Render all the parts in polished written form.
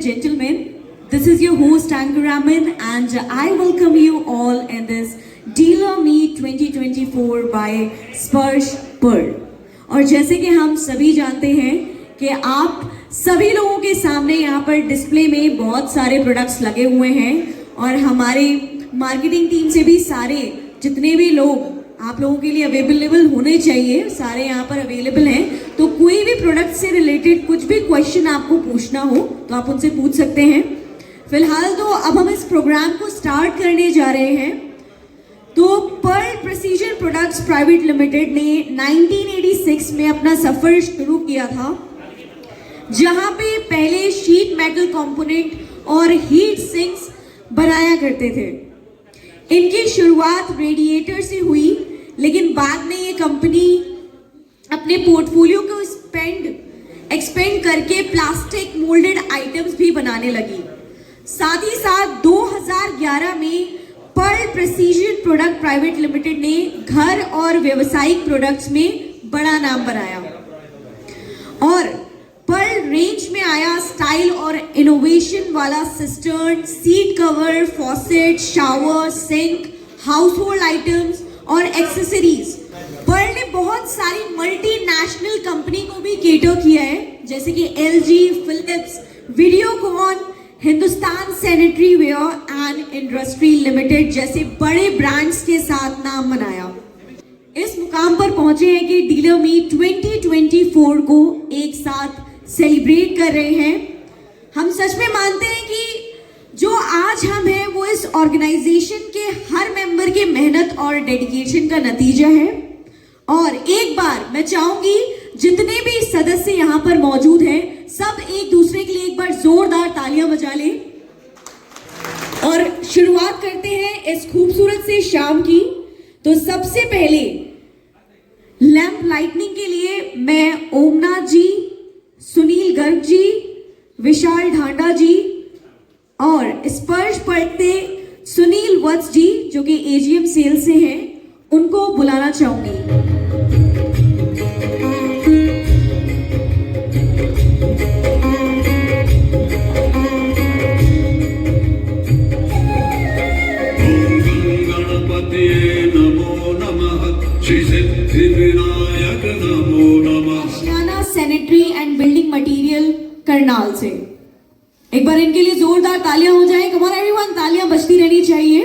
gentlemen, this is your host Ankur Raman and I welcome you all in this Dealer Meet 2024 by Sparsh Pearl. और जैसे कि हम सभी जानते हैं कि आप सभी लोगों के सामने यहाँ पर डिस्प्ले में बहुत सारे प्रोडक्ट्स लगे हुए हैं और हमारे मार्केटिंग टीम से भी सारे जितने भी लोग आप लोगों के लिए अवेलेबल होने चाहिए सारे यहाँ पर अवेलेबल हैं। तो कोई भी प्रोडक्ट से रिलेटेड कुछ भी क्वेश्चन आपको पूछना हो तो आप उनसे पूछ सकते हैं। फिलहाल तो अब हम इस प्रोग्राम को स्टार्ट करने जा रहे हैं। तो Pearl Precision Products Private Limited ने 1986 में अपना सफर शुरू किया था, जहां पे पहले शीट मेटल कंपोनेंट और हीट सिंक्स बनाया करते थे। इनकी शुरुआत रेडिएटर से हुई, लेकिन बाद में ये कंपनी अपने पोर्टफोलियो को एक्सपेंड करके प्लास्टिक मोल्डेड आइटम्स भी बनाने लगी। साथ ही साथ 2011 में Pearl Precision Product Private Limited ने घर और व्यावसायिक प्रोडक्ट्स में बड़ा नाम बनाया और पर्ल रेंज में आया स्टाइल और इनोवेशन वाला cistern, seat cover, faucet, shower, sink, household items और एक्सेसरीज। पर्ल ने बहुत सारी मल्टीनेशनल कंपनी को भी केटर किया है, जैसे कि LG, Philips, Videocon, Hindustan sanitary ware and industry limited जैसे बड़े ब्रांड्स के साथ नाम बनाया। इस मुकाम पर पहुंचे हैं कि डीलर मीट 2024 को एक साथ सेलिब्रेट कर रहे हैं। हम सच में मानते हैं कि जो आज हम हैं वो इस ऑर्गेनाइजेशन के हर मेंबर के मेहनत और डेडिकेशन का नतीजा है। और एक बार मैं चाहूंगी जितने भी सदस्य यहाँ पर मौजूद हैं सब एक दूसरे के लिए एक बार जोरदार तालियां बजा लें और शुरुआत करते हैं इस खूबसूरत से शाम की। तो सबसे पहले लैंप लाइटनिंग के लिए मैं ओमनाथ जी, सुनील गर्ग जी, विशाल ढांडा जी और स्पर्श पढ़ते सुनील वत्स जी जो कि AGM सेल से हैं उनको बुलाना चाहूंगी। Sanitary and building material Karnal से एक बार इनके लिए जोरदार तालियां हो जाए। कम ऑन एवरीवन, तालियां बजती रहनी चाहिए।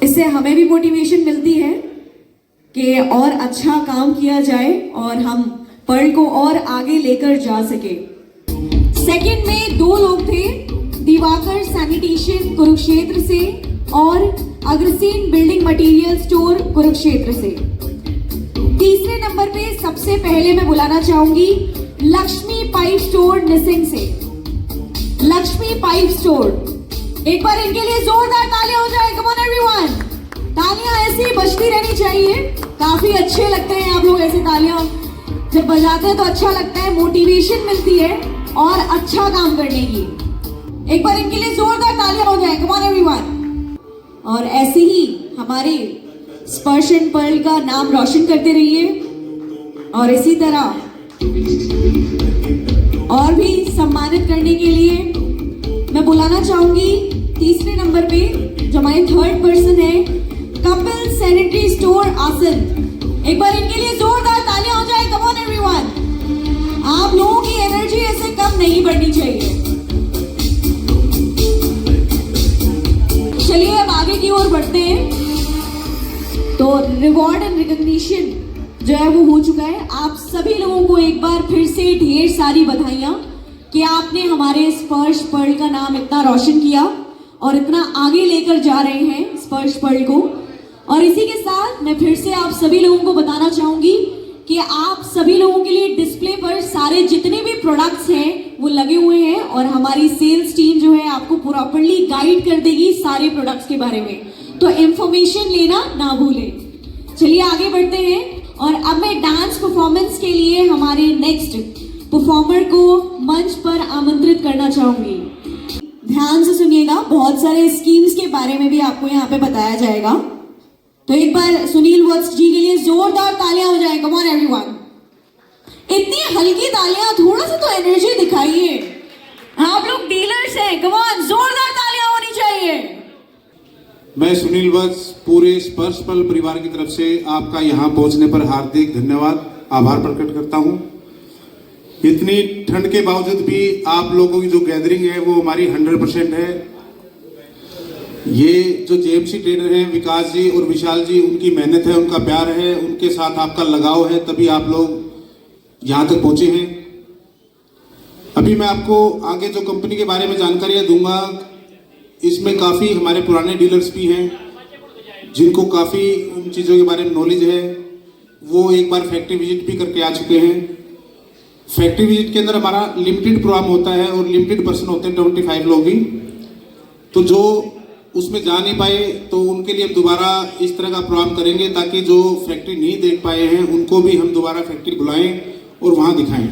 इससे हमें भी मोटिवेशन मिलती है कि और अच्छा काम किया जाए और हम पर्ल को और आगे लेकर जा सके। सेकंड में दो लोग थे, दिवाकर सैनिटेशन कुरुक्षेत्र से और Agrasen building material store Kurukshetra से। तीसरे नंबर पे सबसे पहले मैं बुलाना चाहूंगी लक्ष्मी पाइप स्टोर निसिंग से। लक्ष्मी पाइप स्टोर, एक बार इनके लिए जोरदार तालियां हो जाए। कम ऑन एवरीवन, तालियां ऐसी ही बजती रहनी चाहिए। काफी अच्छे लगते हैं आप लोग ऐसे तालियां जब बजाते हैं तो अच्छा लगता है, मोटिवेशन मिलती है और अच्छा काम करने की। एक बार इनके लिए जोरदार तालियां हो जाए। Come on everyone. और ऐसे ही हमारे स्पर्श एंड पर्ल का नाम रोशन करते रहिए और इसी तरह और भी सम्मानित करने के लिए मैं बुलाना चाहूंगी तीसरे नंबर पे जो हमारे थर्ड पर्सन है कपिल सैनिटरी स्टोर आसन। एक बार इनके लिए जोरदार तालियां हो जाए। कम ऑन एवरीवन, आप लोगों की एनर्जी ऐसे कम नहीं बढ़नी चाहिए। चलिए अब आगे की ओर बढ़ते हैं। तो रिवॉर्ड एंड रिकॉग्निशन जो है वो हो चुका है। आप सभी लोगों को एक बार फिर से ढेर सारी बधाइयां कि आपने हमारे स्पर्श पर्ल का नाम इतना रोशन किया और इतना आगे लेकर जा रहे हैं स्पर्श पर्ल को। और इसी के साथ मैं फिर से आप सभी लोगों को बताना चाहूंगी कि आप सभी लोगों के लिए डिस्प्ले पर सारे जितने भी प्रोडक्ट्स हैं वो लगे हुए हैं और हमारी सेल्स टीम जो है आपको प्रॉपर्ली गाइड कर देगी सारे प्रोडक्ट्स के बारे में, तो इंफॉर्मेशन लेना ना भूलें। चलिए आगे बढ़ते हैं और अब मैं डांस परफॉर्मेंस के लिए हमारे नेक्स्ट परफॉर्मर को मंच पर आमंत्रित करना चाहूंगी। ध्यान से सुनिएगा, बहुत सारे स्कीम्स के बारे में भी आपको यहाँ पे बताया जाएगा। तो एक बार सुनील वत्स जी के लिए जोरदार तालियां हो जाए। कम ऑन एवरीवन, इतनी हल्की तालियां, थोड़ा सा तो एनर्जी दिखाई मैं सुनील वत्स पूरे स्पर्श पल परिवार की तरफ से आपका यहाँ पहुँचने पर हार्दिक धन्यवाद आभार प्रकट करता हूँ। इतनी ठंड के बावजूद भी आप लोगों की जो गैदरिंग है वो हमारी 100% है। ये जो जेएमसी ट्रेडर हैं विकास जी और विशाल जी, उनकी मेहनत है, उनका प्यार है, उनके साथ आपका लगाव है, तभी आप लोग यहाँ तक पहुँचे हैं। अभी मैं आपको आगे जो कंपनी के बारे में जानकारियाँ दूंगा, इसमें काफ़ी हमारे पुराने डीलर्स भी हैं जिनको काफ़ी इन चीज़ों के बारे में नॉलेज है। वो एक बार फैक्ट्री विजिट भी करके आ चुके हैं। फैक्ट्री विजिट के अंदर हमारा लिमिटेड प्रोग्राम होता है और लिमिटेड पर्सन होते हैं, 25 लोग ही। तो जो उसमें जा नहीं पाए तो उनके लिए हम दोबारा इस तरह का प्रोग्राम करेंगे ताकि जो फैक्ट्री नहीं देख पाए हैं उनको भी हम दोबारा फैक्ट्री बुलाएं और वहाँ दिखाएं।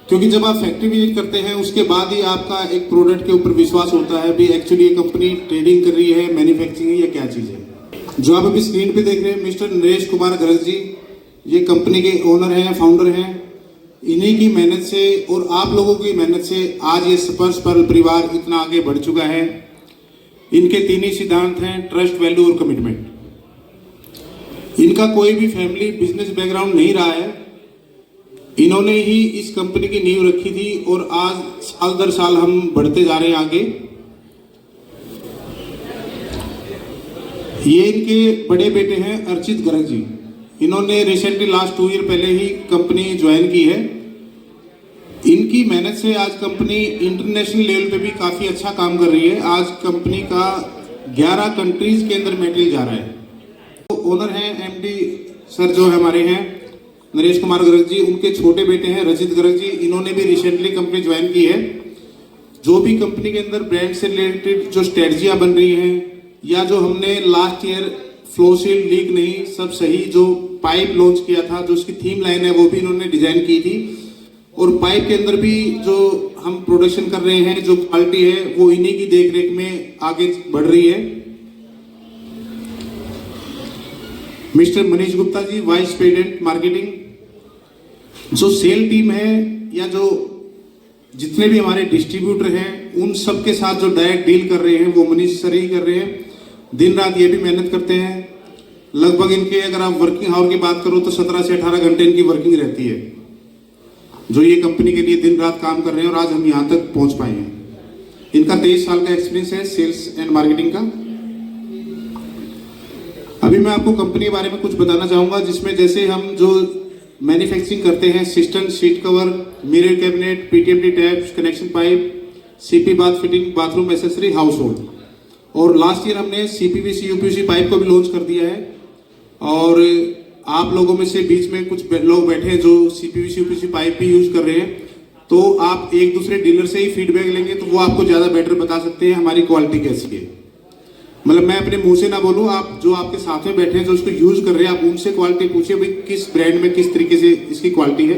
क्योंकि जब आप फैक्ट्री विजिट करते हैं उसके बाद ही आपका एक प्रोडक्ट के ऊपर विश्वास होता है भी एक्चुअली ये कंपनी ट्रेडिंग कर रही है, मैन्युफैक्चरिंग है या क्या चीज़ है। जो आप अभी स्क्रीन पे देख रहे हैं मिस्टर नरेश कुमार गर्ग जी, ये कंपनी के ओनर हैं, फाउंडर हैं। इन्हीं की मेहनत से और आप लोगों की मेहनत से आज ये स्पर्श पर्ल परिवार इतना आगे बढ़ चुका है। इनके 3 ही सिद्धांत हैं, ट्रस्ट, वैल्यू और कमिटमेंट। इनका कोई भी फैमिली बिजनेस बैकग्राउंड नहीं रहा है। इन्होंने ही इस कंपनी की नींव रखी थी और आज साल दर साल हम बढ़ते जा रहे हैं आगे। ये इनके बड़े बेटे हैं अर्चित गर्ग जी। इन्होंने रिसेंटली लास्ट 2 ईयर पहले ही कंपनी ज्वाइन की है। इनकी मेहनत से आज कंपनी इंटरनेशनल लेवल पे भी काफ़ी अच्छा काम कर रही है। आज कंपनी का 11 कंट्रीज के अंदर मटेरियल जा रहा है। तो ओनर हैं एमडी सर जो हमारे हैं नरेश कुमार गर्ग जी, उनके छोटे बेटे हैं रचित गर्ग जी। इन्होंने भी रिसेंटली कंपनी ज्वाइन की है। जो भी कंपनी के अंदर ब्रांड से रिलेटेड जो स्ट्रेटजियाँ बन रही हैं या जो हमने last year flow seal leak नहीं सब सही जो पाइप लॉन्च किया था, जो उसकी थीम लाइन है वो भी इन्होंने डिजाइन की थी। और पाइप के अंदर भी जो हम प्रोडक्शन कर रहे हैं, जो क्वालिटी है वो इन्हीं की देखरेख में आगे बढ़ रही है। Mister Manish Gupta ji, vice president marketing. जो सेल टीम है या जो जितने भी हमारे डिस्ट्रीब्यूटर हैं उन सब के साथ जो डायरेक्ट डील कर रहे हैं वो मनीष सर ही कर रहे हैं। दिन रात ये भी मेहनत करते हैं। लगभग इनके अगर आप वर्किंग आवर की बात करो तो 17 से 18 घंटे इनकी वर्किंग रहती है, जो ये कंपनी के लिए दिन रात काम कर रहे हैं और आज हम यहाँ तक पहुँच पाए हैं। इनका 23 साल का एक्सपीरियंस है सेल्स एंड मार्केटिंग का। अभी मैं आपको कंपनी के बारे में कुछ बताना चाहूँगा, जिसमें जैसे हम जो मैन्युफैक्चरिंग करते हैं system, seat cover, mirror cabinet, PTMT taps, connection pipe, CP bath fitting, bathroom accessory, household. और लास्ट ईयर हमने सीपीवीसी यूपीवीसी पाइप को भी लॉन्च कर दिया है। और आप लोगों में से बीच में कुछ लोग बैठे हैं जो सीपीवीसी यूपीवीसी पाइप भी यूज कर रहे हैं, तो आप एक दूसरे डीलर से ही फीडबैक लेंगे तो वो आपको ज़्यादा बेटर बता सकते हैं हमारी क्वालिटी कैसी है। मतलब मैं अपने मुंह से ना बोलूँ, आप जो आपके साथ में बैठे हैं जो उसको यूज कर रहे हैं आप उनसे क्वालिटी पूछिए भाई किस ब्रांड में किस तरीके से इसकी क्वालिटी है।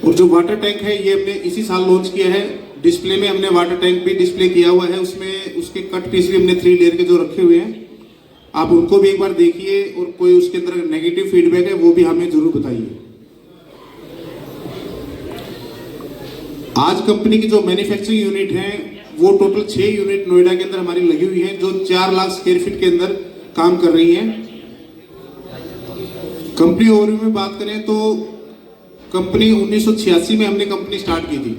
और जो वाटर टैंक है ये हमने इसी साल लॉन्च किया है। डिस्प्ले में हमने वाटर टैंक भी डिस्प्ले किया हुआ है, उसमें उसके कट पीस भी हमने 3 लेयर के जो रखे हुए हैं, आप उनको भी एक बार देखिए और कोई उसके अंदर नेगेटिव फीडबैक है वो भी हमें जरूर बताइए। आज कंपनी की जो मैन्युफैक्चरिंग यूनिट है वो टोटल 6 यूनिट नोएडा के अंदर हमारी लगी हुई है, जो 4 लाख स्क्वायर फीट के अंदर काम कर रही है। कंपनी ओवरव्यू में बात करें तो कंपनी 1986 में हमने कंपनी स्टार्ट की थी,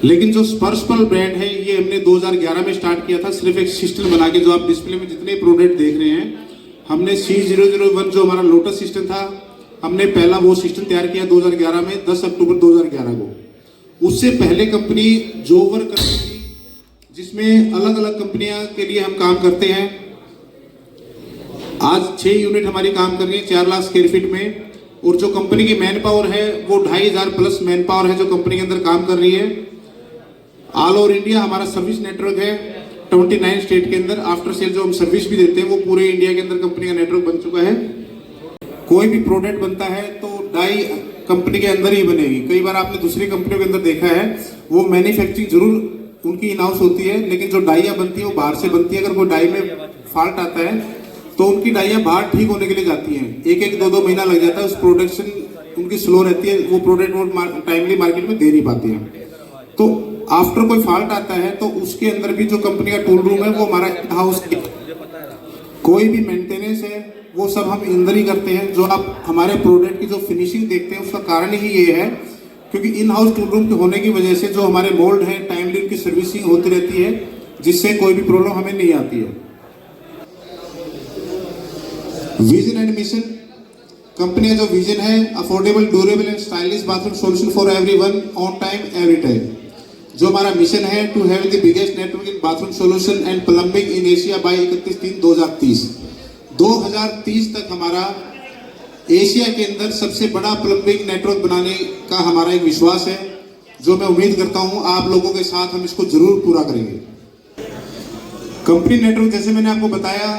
लेकिन जो स्पर्श पर्ल ब्रांड है ये हमने 2011 में स्टार्ट किया था। सिर्फ एक सिस्टम बना के, जो आप डिस्प्ले में जितने प्रोडक्ट देख रहे हैं, हमने C001 जो हमारा लोटस सिस्टम था, हमने पहला वो सिस्टम तैयार किया 2011 में, 10 अक्टूबर 2011 को। उससे पहले कंपनी जोवर करती थी, जिसमें अलग अलग कंपनियां के लिए हम काम करते हैं। आज 6 यूनिट हमारी काम कर रही है 4 लाख स्क्वायर फीट में। और जो कंपनी की मैन पावर है वो 2500 प्लस मैन पावर है जो कंपनी के अंदर काम कर रही है। ऑल ओवर इंडिया हमारा सर्विस नेटवर्क है 29 स्टेट के अंदर। आफ्टर सेल जो हम सर्विस भी देते हैं वो पूरे इंडिया के अंदर कंपनी का नेटवर्क बन चुका है। कोई भी प्रोडक्ट बनता है तो डाई कंपनी के अंदर ही बनेगी। कई बार आपने दूसरी कंपनियों के अंदर देखा है वो मैन्युफैक्चरिंग जरूर उनकी इन हाउस होती है, लेकिन जो डाइयाँ बनती है वो बाहर से बनती है। अगर वो डाई में फॉल्ट आता है तो उनकी डाइयाँ बाहर ठीक होने के लिए जाती हैं, 1-1, 2-2 महीना लग जाता है। उस प्रोडक्शन उनकी स्लो रहती है, वो प्रोडक्ट वो टाइमली मार्केट में दे नहीं पाती हैं। तो आफ्टर कोई फॉल्ट आता है तो उसके अंदर भी जो कंपनी का टूल रूम है वो हमारा इन हाउस, कोई भी मेंटेनेंस है वो सब हम अंदर ही करते हैं। जो आप हमारे प्रोडक्ट की जो फिनिशिंग देखते हैं उसका कारण ही ये है क्योंकि इन हाउस टूल रूम के होने की वजह से जो हमारे मोल्ड हैं टाइमली उनकी सर्विसिंग होती रहती है, जिससे कोई भी प्रॉब्लम हमें नहीं आती है। विजन एंड मिशन, कंपनी का जो विजन है affordable, durable and stylish bathroom solution for everyone on time every time. जो हमारा मिशन है to have the biggest network in bathroom solution and plumbing in Asia by 31/3/2030। 2030 तक हमारा Asia के अंदर सबसे बड़ा प्लम्बिंग नेटवर्क बनाने का हमारा एक विश्वास है, जो मैं उम्मीद करता हूं आप लोगों के साथ हम इसको जरूर पूरा करेंगे। कंपनी नेटवर्क जैसे मैंने आपको बताया,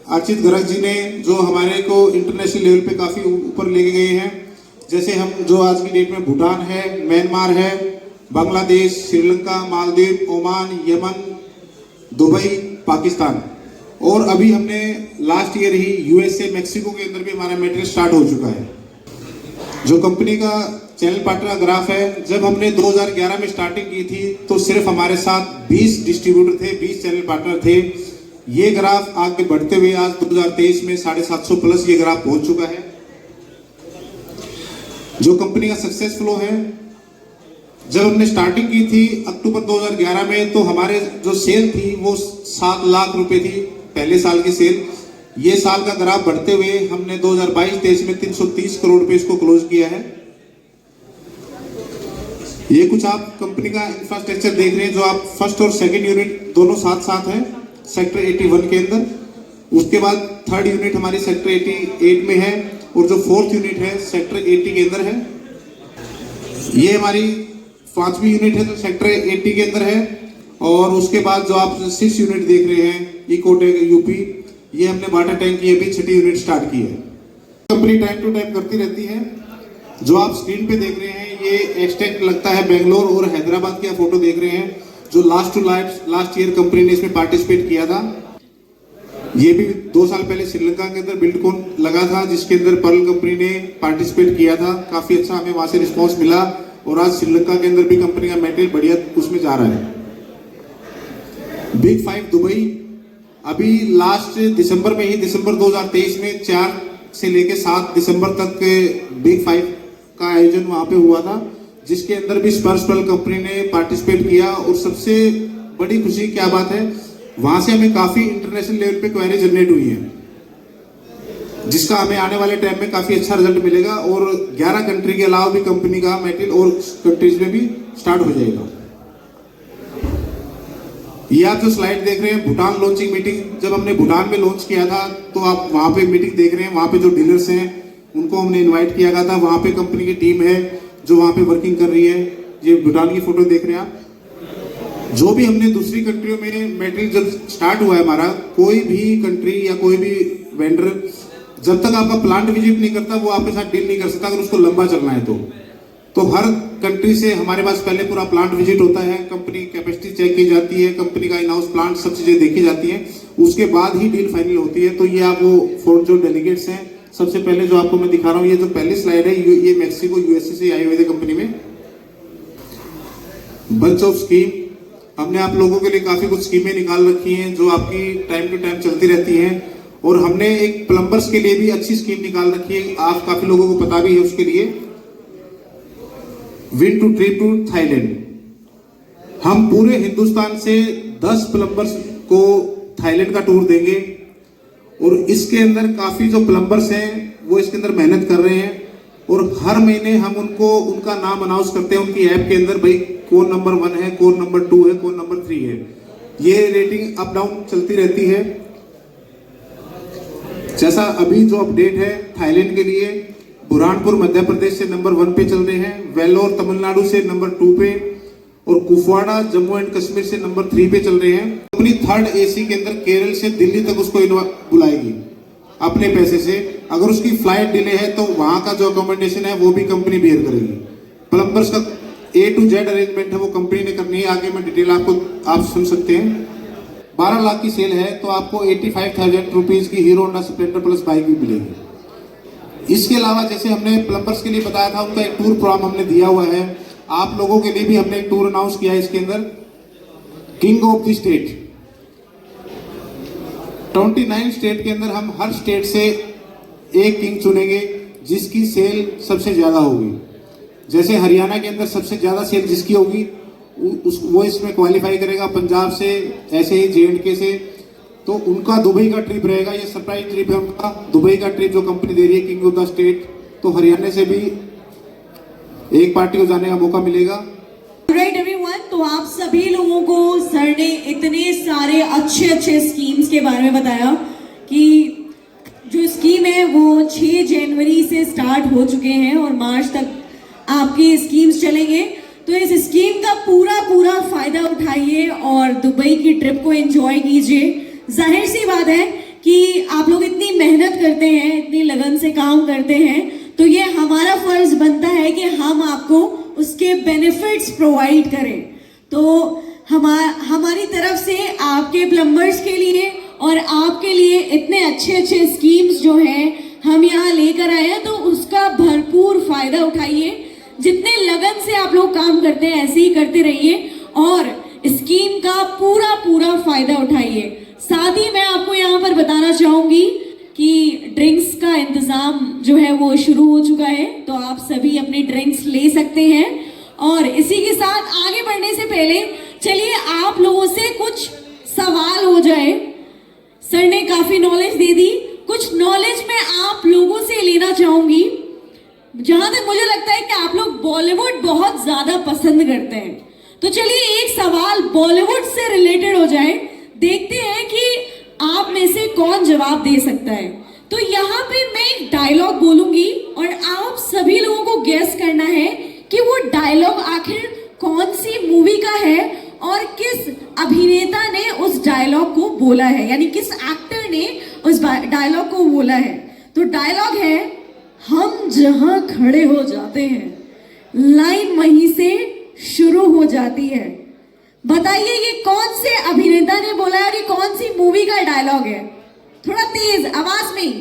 अर्चित गर्ग जी ने जो हमारे को इंटरनेशनल लेवल पे काफी ऊपर लेके गए हैं। जैसे हम जो आज की डेट में भूटान है, म्यांमार है, Bangladesh, Sri Lanka, Maldives, Oman, Yemen, Dubai, Pakistan, और अभी हमने लास्ट ईयर ही यूएसए, मेक्सिको के अंदर भी हमारा मेटेरियल स्टार्ट हो चुका है। जो कंपनी का चैनल पार्टनर ग्राफ है, जब हमने 2011 में स्टार्टिंग की थी तो सिर्फ हमारे साथ 20 डिस्ट्रीब्यूटर थे, 20 चैनल पार्टनर थे। ये ग्राफ आगे बढ़ते हुए आज 2023 में 750 प्लस ये ग्राफ पहुंच चुका है। जो कंपनी का सक्सेस फ्लो है, जब हमने स्टार्टिंग की थी अक्टूबर 2011 में तो हमारे जो सेल थी वो 7 लाख रुपए थी पहले साल की सेल। ये साल का ग्राफ बढ़ते हुए हमने 2022-23 में 330 करोड़ रुपए इसको क्लोज किया है। ये कुछ आप कंपनी का इंफ्रास्ट्रक्चर देख रहे हैं, जो आप फर्स्ट और सेकंड यूनिट दोनों साथ साथ है सेक्टर 81 के अंदर। उसके बाद थर्ड यूनिट हमारी सेक्टर 88 में है और जो फोर्थ यूनिट है सेक्टर 80 के अंदर है। ये हमारी 5वीं यूनिट है जो सेक्टर 80 के अंदर है। और उसके बाद जो आप 6 यूनिट देख रहे हैं इकोटेक यूपी, ये हमने वाटर टैंक की अभी 6ठी यूनिट स्टार्ट की है। कंपनी टाइम टू टाइम करती रहती है। जो आप स्क्रीन पे देख रहे हैं ये एक्सटेंट लगता है बेंगलोर और हैदराबाद की आप फोटो देख रहे हैं, जो लास्ट ईयर कंपनी ने इसमें पार्टिसिपेट किया था। ये भी 2 साल पहले श्रीलंका के अंदर बिल्डकॉन लगा था, जिसके अंदर पर्ल कंपनी ने पार्टिसिपेट किया था। काफी अच्छा हमें वहां से रिस्पॉन्स मिला और आज श्रीलंका के अंदर भी कंपनी का मेटेरियल बढ़िया उसमें जा रहा है। बिग 5 दुबई, अभी लास्ट दिसंबर में ही, दिसंबर 2023 में 4 से लेके 7 दिसंबर तक के बिग 5 का आयोजन वहां पे हुआ था, जिसके अंदर भी स्पर्श पर्ल कंपनी ने पार्टिसिपेट किया। और सबसे बड़ी खुशी क्या बात है, वहां से हमें काफी इंटरनेशनल लेवल पे क्वेरी जनरेट हुई है, जिसका हमें आने वाले टाइम में काफी अच्छा रिजल्ट मिलेगा। और 11 कंट्री के अलावा भी कंपनी का मेटेरियल और कंट्रीज में भी स्टार्ट हो जाएगा। ये आप जो स्लाइड देख रहे हैं भूटान लॉन्चिंग मीटिंग, जब हमने भूटान में लॉन्च किया था तो आप वहां पे मीटिंग देख रहे हैं। वहां पे जो डीलर्स हैं उनको हमने इनवाइट किया गया था। वहां पे कंपनी की टीम है जो वहां पे वर्किंग कर रही है। ये भूटान की फोटो देख रहे हैं आप। जो भी हमने दूसरी कंट्रियों में मेटेरियल जब स्टार्ट हुआ है हमारा, कोई भी कंट्री या कोई भी वेंडर जब तक आपका प्लांट विजिट नहीं करता वो आपके साथ डील नहीं कर सकता, अगर उसको लंबा चलना है तो हर कंट्री से हमारे पास पहले पूरा प्लांट विजिट होता है, कंपनी कैपेसिटी चेक की जाती है, कंपनी का इन हाउस प्लांट सब चीजें देखी जाती हैं, उसके बाद ही डील फाइनल होती है। तो ये आप वो 4 जो डेलीगेट्स हैं, सबसे पहले जो आपको मैं दिखा रहा हूँ, ये जो पहली स्लाइड है ये मैक्सिको यूएसए से आए हुए थे कंपनी में। बंच ऑफ स्कीम, हमने आप लोगों के लिए काफी कुछ स्कीमें निकाल रखी हैं जो आपकी टाइम टू टाइम चलती रहती हैं। और हमने एक प्लम्बर्स के लिए भी अच्छी स्कीम निकाल रखी है, आप काफी लोगों को पता भी है उसके लिए, win to trip to Thailand. हम पूरे हिंदुस्तान से 10 प्लम्बर्स को थाईलैंड का टूर देंगे। और इसके अंदर काफी जो प्लम्बर्स हैं वो इसके अंदर मेहनत कर रहे हैं और हर महीने हम उनको उनका नाम अनाउंस करते हैं उनकी ऐप के अंदर, भाई कौन नंबर 1 है, कौन नंबर 2 है, कौन नंबर 3 है। ये रेटिंग अप डाउन चलती रहती है। जैसा अभी जो अपडेट है थाईलैंड के लिए, बुरहानपुर मध्य प्रदेश से नंबर 1 पे चल रहे हैं, वेल्लोर तमिलनाडु से नंबर 2 पे और कुपवाड़ा जम्मू एंड कश्मीर से नंबर 3 पे चल रहे हैं। कंपनी 3rd AC के अंदर केरल से दिल्ली तक उसको बुलाएगी अपने पैसे से। अगर उसकी फ्लाइट डिले है तो वहां का जो अकोमोडेशन है वो भी कंपनी बेयर करेगी। प्लम्बर्स का A to Z अरेंजमेंट है वो कंपनी ने करनी है। आगे मैं डिटेल आप सुन सकते हैं। 12 लाख की सेल है तो आपको 85,000 रुपीज की hero Honda Splendor plus bike भी मिलेगी। इसके अलावा जैसे हमने प्लम्बर्स के लिए बताया था, उनका एक टूर प्रोग्राम हमने दिया हुआ है आप लोगों के लिए भी हमने एक टूर अनाउंस किया है इसके अंदर, king of the state. 29 state के अंदर हम हर स्टेट से एक किंग चुनेंगे जिसकी सेल सबसे ज्यादा होगी। जैसे हरियाणा के अंदर सबसे ज्यादा सेल जिसकी होगी वो इसमें क्वालिफाई करेगा, पंजाब से, ऐसे ही J&K से। तो उनका दुबई का ट्रिप रहेगा, ये सरप्राइज ट्रिप है उनका, दुबई का ट्रिप जो कंपनी दे रही है किंग ऑफ द स्टेट। तो हरियाणा से भी एक पार्टी को जाने का मौका मिलेगा। राइट एवरीवन, तो आप सभी लोगों को सर ने इतने सारे अच्छे अच्छे स्कीम्स के बारे में बताया कि जो स्कीम है वो 6 जनवरी से स्टार्ट हो चुके हैं और मार्च तक आपकी स्कीम्स चलेंगे। तो इस स्कीम का पूरा फायदा उठाइए और दुबई की ट्रिप को एंजॉय कीजिए। जाहिर सी बात है कि आप लोग इतनी मेहनत करते हैं, इतनी लगन से काम करते हैं, तो ये हमारा फर्ज बनता है कि हम आपको उसके बेनिफिट्स प्रोवाइड करें। तो हमारी तरफ से आपके प्लम्बर्स के लिए और आपके लिए इतने अच्छे अच्छे स्कीम्स जो हैं हम यहाँ लेकर आए हैं, तो उसका भरपूर फायदा उठाइए। जितने लगन से आप लोग काम करते हैं ऐसे ही करते रहिए और स्कीम का पूरा फायदा उठाइए। साथ ही मैं आपको यहाँ पर बताना चाहूंगी कि ड्रिंक्स का इंतजाम जो है वो शुरू हो चुका है, तो आप सभी अपने ड्रिंक्स ले सकते हैं। और इसी के साथ आगे बढ़ने से पहले चलिए आप लोगों से कुछ सवाल हो जाए। सर ने काफी नॉलेज दे दी, कुछ नॉलेज मैं आप लोगों से लेना चाहूंगी। जहां तक मुझे लगता है कि आप लोग बॉलीवुड बहुत ज्यादा पसंद करते हैं, तो चलिए एक सवाल बॉलीवुड से रिलेटेड हो जाए, देखते हैं कि आप में से कौन जवाब दे सकता है। तो यहाँ पे मैं एक डायलॉग बोलूंगी और आप सभी लोगों को गेस करना है कि वो डायलॉग आखिर कौन सी मूवी का है और किस अभिनेता ने उस डायलॉग को बोला है, यानी किस एक्टर ने उस डायलॉग को बोला है। तो डायलॉग है, हम जहां खड़े हो जाते हैं लाइन वहीं से शुरू हो जाती है। बताइए ये कौन से अभिनेता ने बोला है और ये कौन सी मूवी का डायलॉग है? थोड़ा तेज आवाज में।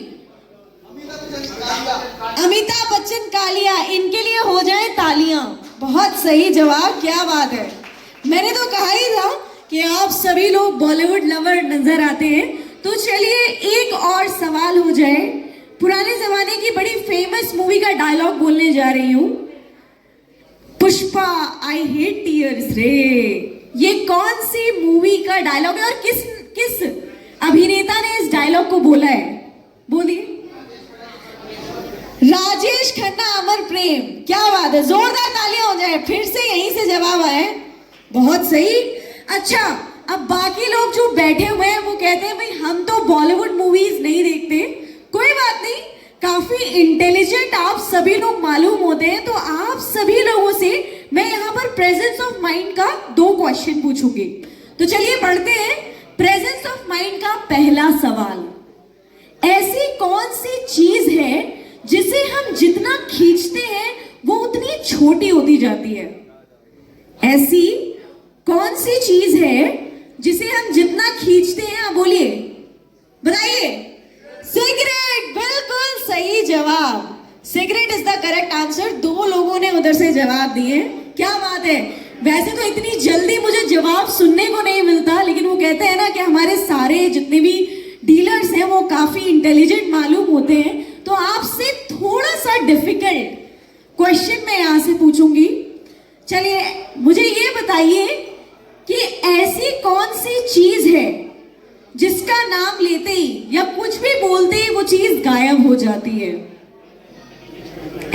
अमिताभ बच्चन कालिया, इनके लिए हो जाए तालियां। बहुत सही जवाब, क्या बात है। मैंने तो कहा ही था कि आप सभी लोग बॉलीवुड लवर नजर आते हैं। तो चलिए एक और सवाल हो जाए। पुराने जमाने की बड़ी फेमस मूवी का डायलॉग बोलने जा रही हूं, पुष्पा आई हेट टीयर्स रे। ये कौन सी मूवी का डायलॉग है और किस अभिनेता ने इस डायलॉग को बोला है? बोलिए। राजेश खन्ना, अमर प्रेम। क्या बात है, जोरदार तालियां हो जाए। फिर से यहीं से जवाब आए, बहुत सही। अच्छा, अब बाकी लोग जो बैठे हुए हैं वो कहते हैं भाई हम तो बॉलीवुड मूवीज नहीं देखते। कोई बात नहीं, काफी इंटेलिजेंट आप सभी लोग मालूम होते हैं। तो आप सभी लोगों से मैं यहाँ पर प्रेजेंस ऑफ माइंड का 2 क्वेश्चन पूछूंगी। तो चलिए पढ़ते हैं। प्रेजेंस ऑफ माइंड का पहला सवाल, ऐसी कौन सी चीज है जिसे हम जितना खींचते हैं वो उतनी छोटी होती जाती है? ऐसी कौन सी चीज है जिसे हम जितना खींचते हैं, बोलिए, बताइए। सिगरेट, बिल्कुल सही जवाब। Cigarette is the correct answer. 2 लोगों ने उधर से जवाब दिए, क्या बात है। वैसे तो इतनी जल्दी मुझे जवाब सुनने को नहीं मिलता, लेकिन वो कहते हैं ना कि हमारे सारे जितने भी डीलर्स हैं वो काफी इंटेलिजेंट मालूम होते हैं। तो आपसे थोड़ा सा डिफिकल्ट क्वेश्चन मैं यहां से पूछूंगी। चलिए मुझे ये बताइए कि ऐसी कौन सी चीज है जिसका नाम लेते ही या कुछ भी बोलते ही वो चीज गायब हो जाती है?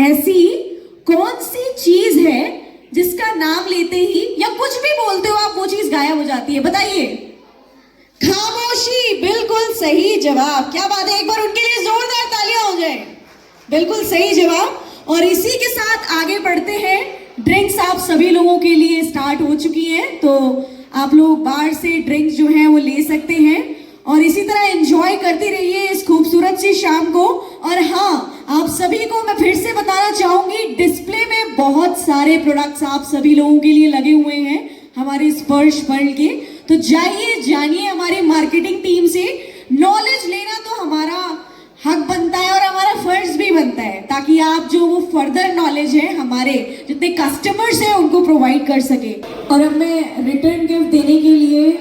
ऐसी कौन सी चीज है जिसका नाम लेते ही या कुछ भी बोलते हो आप वो चीज गायब हो जाती है? बताइए। खामोशी, बिल्कुल सही जवाब। क्या बात है, एक बार उनके लिए जोरदार तालियां हो जाए। बिल्कुल सही जवाब। और इसी के साथ आगे बढ़ते हैं। ड्रिंक्स आप सभी लोगों के लिए स्टार्ट हो चुकी हैं, तो आप लोग बाहर से ड्रिंक्स जो है वो ले सकते हैं और इसी तरह एंजॉय करते रहिए इस खूबसूरत सी शाम को। और हाँ, आप सभी को मैं फिर से बताना चाहूंगी, डिस्प्ले में बहुत सारे प्रोडक्ट्स आप सभी लोगों के लिए लगे हुए हैं हमारे स्पर्श वर्ल्ड के। तो जाइए, जानिए हमारे मार्केटिंग टीम से। नॉलेज लेना तो हक बनता है और हमारा फर्ज भी बनता है ताकि आप जो वो फर्दर नॉलेज है हमारे जितने कस्टमर्स हैं उनको प्रोवाइड कर सके। और अब मैं रिटर्न गिफ्ट देने के लिए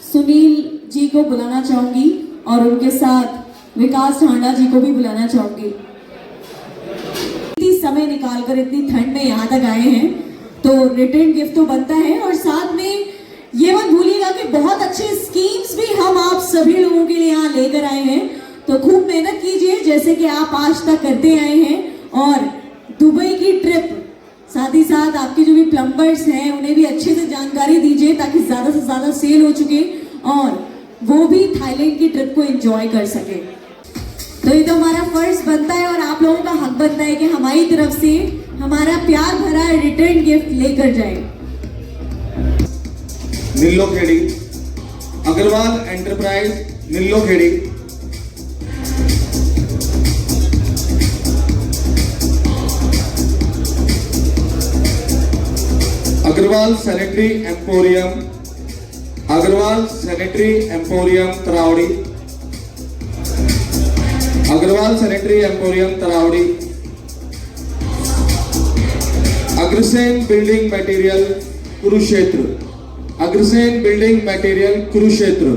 सुनील जी को बुलाना चाहूंगी और उनके साथ विकास ठांडा जी को भी बुलाना चाहूंगी। इतनी समय निकालकर इतनी ठंड में यहाँ तक आए हैं तो रिटर्न गिफ्ट तो बनता है। और साथ में ये मत भूलिएगा कि बहुत अच्छे स्कीम्स भी हम आप सभी लोगों के लिए यहाँ लेकर आए हैं, तो खूब मेहनत कीजिए जैसे कि आप आज तक करते आए हैं। और दुबई की ट्रिप, साथ ही साथ आपके जो भी प्लम्बर्स हैं उन्हें भी अच्छे से जानकारी दीजिए ताकि ज़्यादा से ज़्यादा सेल हो चुके और वो भी थाईलैंड की ट्रिप को एंजॉय कर सके। तो ये तो हमारा फर्ज बनता है और आप लोगों का हक बनता है कि हमारी तरफ से हमारा प्यार भरा रिटर्न गिफ्ट लेकर जाए। Nilokheri, Agarwal enterprise Nilokheri, Agarwal sanitary emporium, Agarwal sanitary emporium Taraori, Agarwal sanitary emporium Taraori, Agrasen building material Kurukshetra, Agrasen building material Kurukshetra.